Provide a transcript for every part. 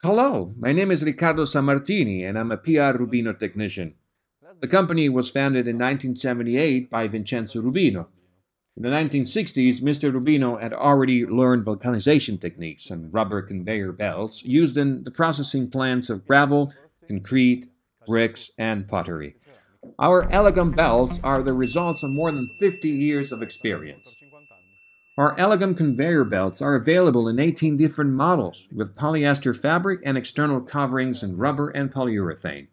Hello, my name is Riccardo Sammartini and I'm a PR Rubino technician. The company was founded in 1978 by Vincenzo Rubino. In the 1960s, Mr. Rubino had already learned vulcanization techniques and rubber conveyor belts used in the processing plants of gravel, concrete, bricks, and pottery. Our Elagum belts are the results of more than 50 years of experience. Our Elagum conveyor belts are available in 18 different models, with polyester fabric and external coverings in rubber and polyurethane.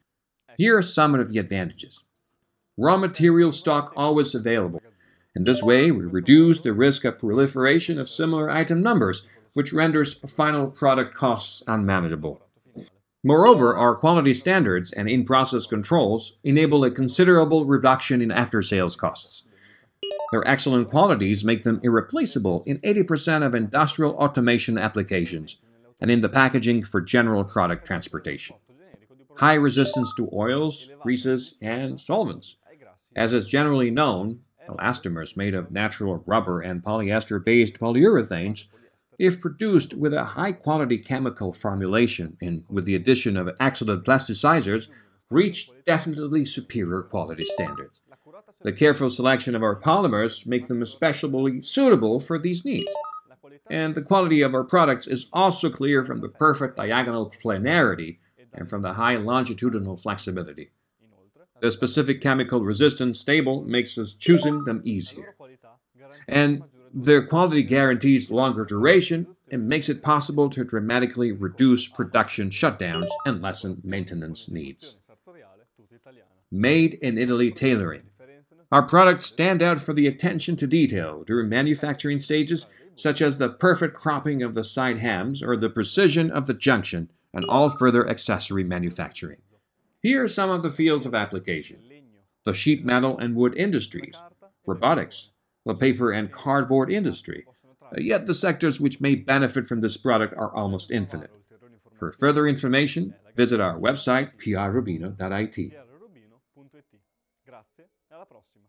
Here are some of the advantages. Raw material stock always available. In this way, we reduce the risk of proliferation of similar item numbers, which renders final product costs unmanageable. Moreover, our quality standards and in-process controls enable a considerable reduction in after-sales costs. Their excellent qualities make them irreplaceable in 80% of industrial automation applications and in the packaging for general product transportation. High resistance to oils, greases, and solvents. As is generally known, elastomers made of natural rubber and polyester-based polyurethanes, if produced with a high-quality chemical formulation and with the addition of excellent plasticizers, reach definitely superior quality standards. The careful selection of our polymers make them especially suitable for these needs. And the quality of our products is also clear from the perfect diagonal planarity and from the high longitudinal flexibility. The specific chemical resistance table makes us choosing them easier. And their quality guarantees longer duration and makes it possible to dramatically reduce production shutdowns and lessen maintenance needs. Made in Italy tailoring. Our products stand out for the attention to detail during manufacturing stages, such as the perfect cropping of the side hams or the precision of the junction and all further accessory manufacturing. Here are some of the fields of application: the sheet metal and wood industries, robotics, the paper and cardboard industry. Yet the sectors which may benefit from this product are almost infinite. For further information, visit our website prrubino.it. Grazie e alla prossima.